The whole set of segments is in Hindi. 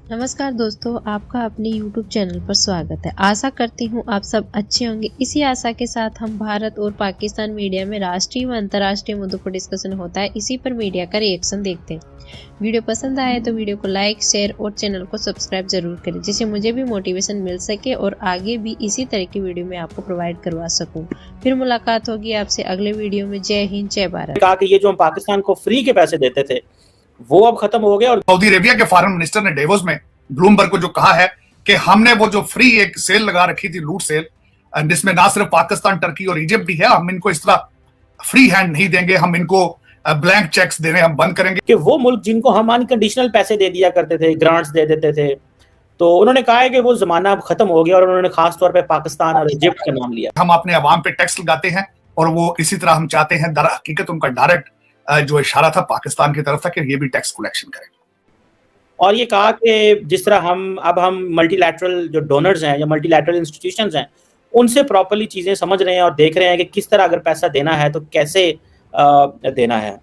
नमस्कार दोस्तों, आपका अपने YouTube चैनल पर स्वागत है। आशा करती हूँ आप सब अच्छे होंगे। इसी आशा के साथ हम भारत और पाकिस्तान मीडिया में राष्ट्रीय व अंतर्राष्ट्रीय मुद्दों पर डिस्कशन होता है, इसी पर मीडिया का रिएक्शन देखते हैं। वीडियो पसंद आए तो वीडियो को लाइक, शेयर और चैनल को सब्सक्राइब जरूर करें, जिससे मुझे भी मोटिवेशन मिल सके और आगे भी इसी तरह की वीडियो मैं आपको प्रोवाइड करवा सकूँ। फिर मुलाकात होगी आपसे अगले वीडियो में। जय हिंद, जय भारत। कहा कि ये जो हम पाकिस्तान को फ्री के पैसे देते थे वो अब खत्म हो गया। और सऊदी अरेबिया के फॉरेन मिनिस्टर ने डेवोस में ब्लूमबर्ग को जो कहा है कि हमने वो जो फ्री एक सेल लगा रखी थी, लूट सेल, जिसमें ना सिर्फ पाकिस्तान, टर्की और इजिप्ट भी है, हम इनको इस तरह फ्री हैंड नहीं देंगे, हम इनको ब्लैंक चेक्स देने हम बंद करेंगे। कि वो मुल्क जिनको हम अनकंडीशनल पैसे दे दिया करते थे, ग्रांट्स दे देते थे, तो उन्होंने कहा है कि वो जमाना अब खत्म हो गया और उन्होंने खास तौर पे पाकिस्तान और इजिप्ट का नाम लिया। हम अपने अवाम पे टैक्स लगाते हैं और वो इसी तरह हम चाहते हैं, दर हकीकत उनका डायरेक्ट जो इशारा था पाकिस्तान की तरफ था कि ये भी टैक्स कलेक्शन करें। और ये कहा कि जिस तरह हम मल्टीलैटरल जो डोनर्स हैं या मल्टीलैटरल इंस्टीट्यूशंस हैं, उनसे प्रॉपर्ली चीजें समझ रहे हैं और देख रहे हैं कि किस तरह अगर पैसा देना है तो कैसे देना है।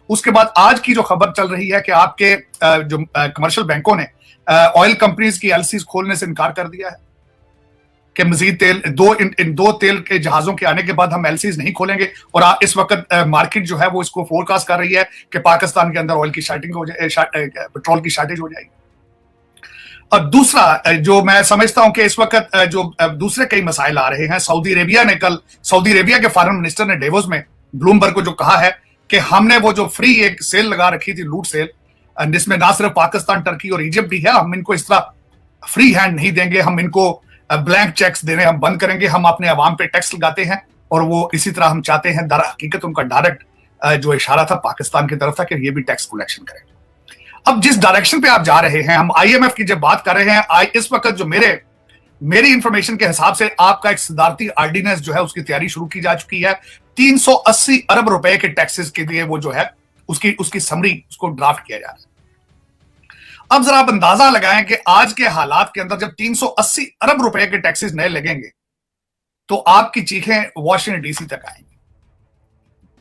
उसके बाद आज की जो खबर चल रही है कि आपके जो कमर्शियल बैंकों ने ऑयल कंपनीज की एलसीज खोलने से इनकार कर दिया है कि मजीद तेल इन दो तेल के जहाजों के आने के बाद हम एलसीज नहीं खोलेंगे। और इस वक्त मार्केट जो है वो इसको फोरकास्ट कर रही है कि पाकिस्तान के अंदर ऑयल की शार्टिंग हो जाए, पेट्रोल की शार्टेज हो जाएगी। और दूसरा जो मैं समझता हूं कि इस वक्त जो दूसरे कई मसाइल आ रहे हैं, सऊदी अरेबिया के फॉरेन मिनिस्टर ने डेवोस में ब्लूमबर्ग को जो कहा है कि हमने वो जो फ्री एक सेल लगा रखी थी, लूट सेल, जिसमें ना सिर्फ पाकिस्तान, टर्की और इजिप्ट भी है, हम इनको इस तरह फ्री हैंड नहीं देंगे, हम इनको ब्लैंक चेक्स देने हम बंद करेंगे, हम अपने अवाम पे टैक्स लगाते हैं और वो इसी तरह हम चाहते हैं, दर हकीकत उनका डायरेक्ट जो इशारा था पाकिस्तान की तरफ था कि ये भी टैक्स कलेक्शन करें। अब जिस डायरेक्शन पे आप जा रहे हैं, हम आईएमएफ की जब बात कर रहे हैं, इस वक्त जो मेरी इंफॉर्मेशन के हिसाब से आपका एक सदारती ऑर्डिनेंस जो है उसकी तैयारी शुरू की जा चुकी है। 380 अरब रुपए के टैक्सेस के लिए वो जो है उसकी समरी उसको ड्राफ्ट किया जा रहा है। अब जरा आप अंदाजा लगाएं कि आज के हालात के अंदर जब 380 अरब रुपए के टैक्सेस नए लगेंगे तो आपकी चीखें वॉशिंगटन डीसी तक आएंगी।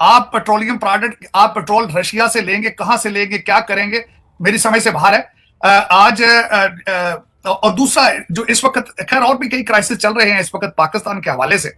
आप पेट्रोलियम प्रोडक्ट, आप पेट्रोल रशिया से लेंगे, कहां से लेंगे, क्या करेंगे, मेरी समझ से बाहर है। आज और दूसरा जो इस वक्त, खैर और भी कई क्राइसिस चल रहे हैं इस वक्त पाकिस्तान के हवाले से,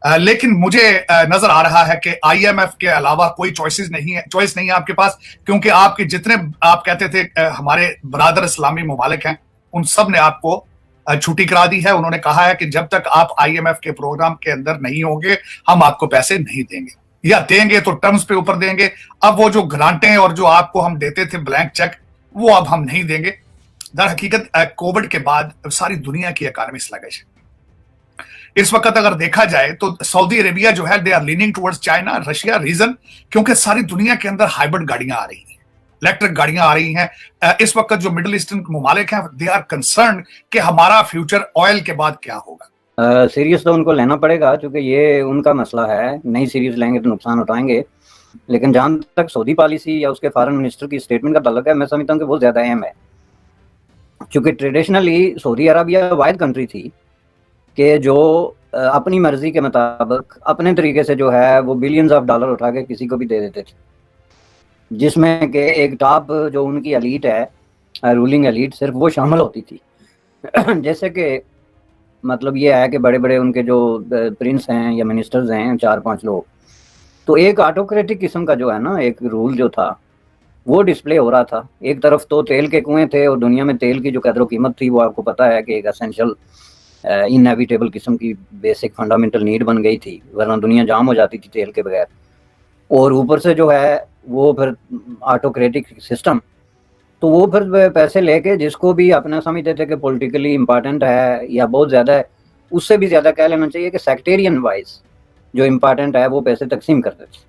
लेकिन मुझे नजर आ रहा है कि आईएमएफ के अलावा कोई चॉइस नहीं है आपके पास, क्योंकि आपके जितने आप कहते थे हमारे बरादर इस्लामी ममालिक हैं, उन सब ने आपको छुट्टी करा दी है। उन्होंने कहा है कि जब तक आप आईएमएफ के प्रोग्राम के अंदर नहीं होंगे हम आपको पैसे नहीं देंगे, या देंगे तो टर्म्स पे ऊपर देंगे। अब वो जो ग्रांटें और जो आपको हम देते थे ब्लैंक चेक, वो अब हम नहीं देंगे। दर हकीकत कोविड के बाद सारी दुनिया की इकॉनमी स्लगिश है इस वक्त। अगर देखा जाए तो सऊदी अरेबिया जो है, they are leaning towards China, Russia. Reason क्योंकि सारी दुनिया के अंदर हाइब्रिड गाड़ियां आ रही हैं, इलेक्ट्रिक गाड़ियां आ रही हैं। इस वक्त जो मिडिल ईस्टर्न ममालिक हैं, दे आर कंसर्न कि हमारा फ्यूचर ऑयल के बाद क्या होगा। सीरियस तो उनको लेना पड़ेगा क्योंकि ये उनका मसला है, नहीं सीरियस लेंगे तो नुकसान उठाएंगे। लेकिन जहां तक सऊदी पॉलिसी या उसके फॉरेन मिनिस्टर की स्टेटमेंट का ताल्लुक है, मैं समझता हूँ कि बहुत ज्यादा अहम है, क्योंकि ट्रेडिशनली सऊदी अरबिया वाहिद कंट्री थी कि जो अपनी मर्जी के मुताबिक अपने तरीके से जो है वो बिलियंस ऑफ डॉलर उठा के किसी को भी दे देते थे, जिसमें कि एक टॉप जो उनकी एलीट है, रूलिंग एलीट, सिर्फ वो शामिल होती थी। जैसे कि मतलब ये है कि बड़े बड़े उनके जो प्रिंस हैं या मिनिस्टर्स हैं 4-5 लोग, तो एक ऑटोक्रेटिक किस्म का जो है ना एक रूल जो था वो डिस्प्ले हो रहा था। एक तरफ तो तेल के कुएं थे और दुनिया में तेल की जो कदर कीमत थी वो आपको पता है कि एक एसेंशियल इनएविटेबल किस्म की बेसिक फंडामेंटल नीड बन गई थी, वरना दुनिया जाम हो जाती थी तेल के बगैर। और ऊपर से जो है वो फिर ऑटोक्रेटिक सिस्टम, तो वो फिर पैसे लेके जिसको भी अपना समझते थे कि पॉलिटिकली इम्पॉर्टेंट है या बहुत ज़्यादा है, उससे भी ज़्यादा कह लेना चाहिए कि सेक्टेरियन वाइज जो इम्पॉर्टेंट है वो पैसे तकसीम करते थे।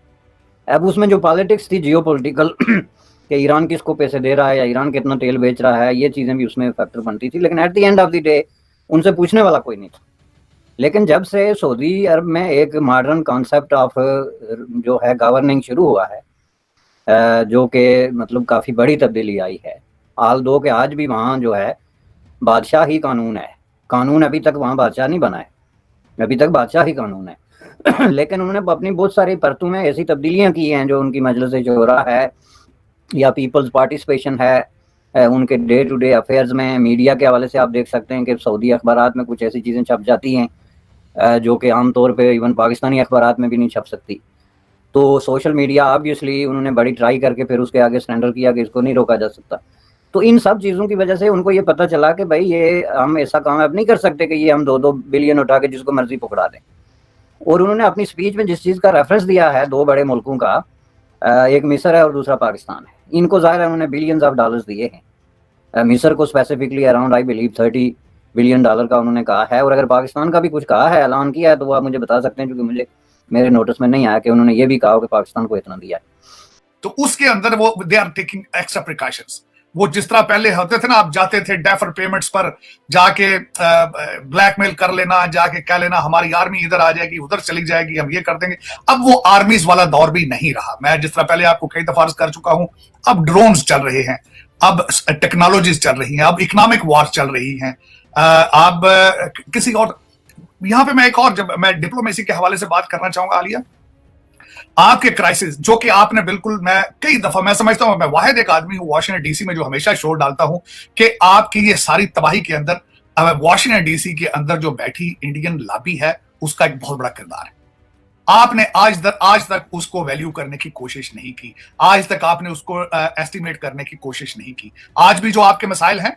अब उसमें जो पॉलिटिक्स थी जियोपॉलिटिकल कि ईरान किसको पैसे दे रहा है या ईरान कितना तेल बेच रहा है, ये चीज़ें भी उसमें फैक्टर बनती थी। लेकिन at the end of the day उनसे पूछने वाला कोई नहीं था। लेकिन जब से सऊदी अरब में एक मॉडर्न कॉन्सेप्ट ऑफ जो है गवर्निंग शुरू हुआ है, जो कि मतलब काफ़ी बड़ी तब्दीली आई है, हाल दो कि आज भी वहाँ जो है बादशाह ही कानून है। कानून अभी तक वहाँ बादशाह नहीं बना है, अभी तक बादशाह ही कानून है। लेकिन उन्होंने अपनी बहुत सारी परतों में ऐसी तब्दीलियाँ की हैं, जो उनकी मजलिस शूरा है या पीपल्स पार्टिसिपेशन है, उनके डे टू डे अफेयर्स में, मीडिया के हवाले से आप देख सकते हैं कि सऊदी अखबारात में कुछ ऐसी चीज़ें छप जाती हैं जो कि आमतौर पे इवन पाकिस्तानी अखबारात में भी नहीं छप सकती। तो सोशल मीडिया ऑब्वियसली उन्होंने बड़ी ट्राई करके फिर उसके आगे सरेंडर किया कि इसको नहीं रोका जा सकता। तो इन सब चीज़ों की वजह से उनको ये पता चला कि भाई ये हम ऐसा काम अब नहीं कर सकते कि ये हम 2-2 बिलियन उठा के जिसको मर्जी पकड़ा दें। और उन्होंने अपनी स्पीच में जिस चीज़ का रेफरेंस दिया है 2 बड़े मुल्कों का, एक मिस्र है और दूसरा पाकिस्तान है, इनको ज़ाहिर है उन्होंने बिलियंस ऑफ डॉलर्स दिए हैं। मिस्र को specifically around I believe 30 billion dollar का उन्होंने कहा है। और अगर पाकिस्तान का भी कुछ कहा है, ऐलान किया है, तो वो आप मुझे बता सकते हैं, क्योंकि मुझे मेरे नोटिस में नहीं आया कि उन्होंने ये भी कहा कि पाकिस्तान को इतना दिया है। तो उसके अंदर वो they are taking extra precautions. वो जिस तरह पहले होते थे ना, आप जाते थे डेफर पेमेंट्स पर जाके ब्लैकमेल कर लेना, जाके कह लेना हमारी आर्मी इधर आ जाएगी, उधर चली जाएगी, हम ये कर देंगे। अब वो आर्मीज वाला दौर भी नहीं रहा। मैं जिस तरह पहले आपको कई दफा अर्ज कर चुका हूं, अब ड्रोन्स चल रहे हैं, अब टेक्नोलॉजीज चल रही हैं, अब इकोनॉमिक वॉर चल रही हैं। अब किसी और यहां पे मैं एक और, जब मैं डिप्लोमेसी के हवाले से बात करना चाहूंगा आलिया, आपके क्राइसिस जो कि आपने बिल्कुल, मैं कई दफा मैं समझता हूं, मैं वाहिद एक आदमी हूं वाशिंगटन डीसी में जो हमेशा शोर डालता हूं कि आपकी ये सारी तबाही के अंदर वाशिंगटन डीसी के अंदर जो बैठी इंडियन लॉबी है उसका एक बहुत बड़ा किरदार है। आपने आज तक उसको वैल्यू करने की कोशिश नहीं की, आज तक आपने उसको एस्टिमेट करने की कोशिश नहीं की। आज भी जो आपके मसाइल हैं,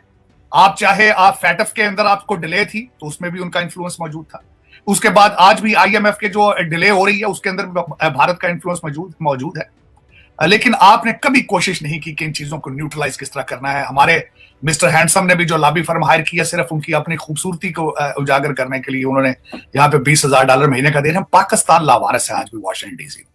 आप चाहे आप फैटफ के अंदर आपको डिले थी तो उसमें भी उनका इन्फ्लुएंस मौजूद था, उसके बाद आज भी आईएमएफ के जो डिले हो रही है उसके अंदर भारत का इन्फ्लुएंस मौजूद है। लेकिन आपने कभी कोशिश नहीं की कि इन चीजों को न्यूट्रलाइज किस तरह करना है। हमारे मिस्टर हैंडसम ने भी जो लॉबी फर्म हायर किया सिर्फ उनकी अपनी खूबसूरती को उजागर करने के लिए, उन्होंने यहाँ पे $20,000 महीने का दे रहे हैं। पाकिस्तान लावारिस है आज भी वाशिंगटन डीसी।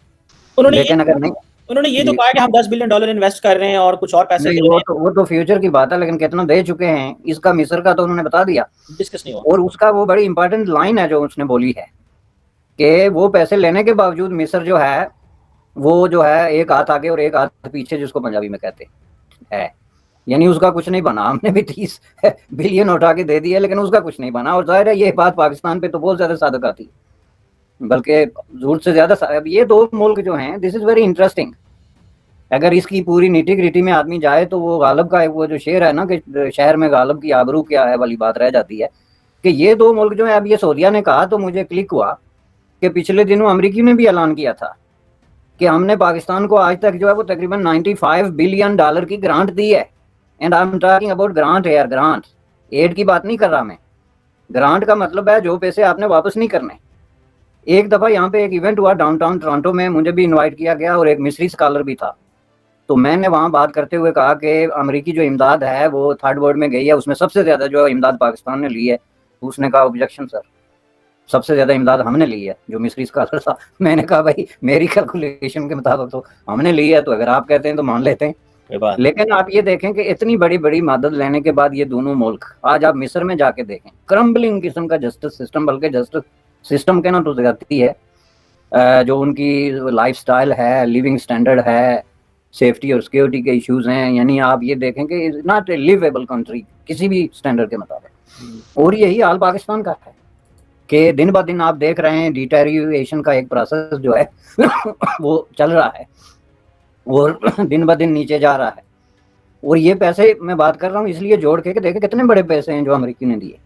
उन्होंने ये तो कहा कि हम $10 बिलियन इन्वेस्ट कर रहे हैं और कुछ और पैसे वो तो फ्यूचर की बात है, लेकिन कितना दे चुके हैं इसका मिस्र का तो उन्होंने बता दिया, डिस्कस नहीं हुआ। और उसका वो बड़ी इंपॉर्टेंट लाइन है जो उसने बोली है कि वो पैसे लेने के बावजूद मिस्र जो है वो जो है एक हाथ आगे और एक हाथ पीछे, जिसको पंजाबी में कहते हैं, यानी उसका कुछ नहीं बना। हमने भी 30 बिलियन उठा के दे दिए लेकिन उसका कुछ नहीं बना। और जाहिर है ये बात पाकिस्तान पे तो बहुत ज्यादा सादक आती है, बल्कि जरूरत से ज्यादा। अब ये 2 मुल्क जो हैं, दिस इज वेरी इंटरेस्टिंग। अगर इसकी पूरी नीटी ग्रिटी में आदमी जाए तो वो गालब का वो जो शेर है ना कि शहर में गालब की आबरू क्या है वाली बात रह जाती है कि ये 2 मुल्क जो है, अब ये सऊदिया ने कहा तो मुझे क्लिक हुआ कि पिछले दिनों अमेरिकी ने भी ऐलान किया था कि हमने पाकिस्तान को आज तक जो है वो तकरीबन $95 बिलियन की ग्रांट दी है। And I am talking about grant यार, ग्रांट, एड की बात नहीं कर रहा मैं। ग्रांट का मतलब है जो पैसे आपने वापस नहीं करने। एक दफा यहाँ पे एक इवेंट हुआ डाउनटाउन टोरंटो में, मुझे भी इनवाइट किया गया और एक मिस्री स्कॉलर भी था। तो मैंने वहाँ बात करते हुए कहा कि अमेरिकी जो इमदाद है वो 3rd वर्ल्ड में गई है, उसमें सबसे ज्यादा जो इमदाद पाकिस्तान ने ली है। उसने कहा ऑब्जेक्शन सर, सबसे ज्यादा इमदाद हमने ली है। जो मिस्री स्कॉलर था, मैंने कहा भाई मेरी कैलकुलेशन के मुताबिक तो हमने ली है, तो अगर आप कहते हैं तो मान लेते हैं। लेकिन आप ये देखें कि इतनी बड़ी बड़ी मदद लेने के बाद ये दोनों मुल्क, आज आप मिस्र में जाके देखें, क्रम्बलिंग किस्म का जस्टिस सिस्टम, बल्कि जस्टिस सिस्टम कहना तो ज्यादती है। जो उनकी लाइफस्टाइल है, लिविंग स्टैंडर्ड है, सेफ्टी और सिक्योरिटी के इश्यूज हैं, यानी आप ये देखें कि is not a liveable country किसी भी स्टैंडर्ड के मुताबिक। और यही हाल पाकिस्तान का है कि दिन ब दिन आप देख रहे हैं डिटेरियोरेशन का एक प्रोसेस जो है वो चल रहा है और दिन ब दिन नीचे जा रहा है। और ये पैसे मैं बात कर रहा हूँ इसलिए जोड़ के कि देखें कितने बड़े पैसे हैं जो अमेरिकी ने दिए।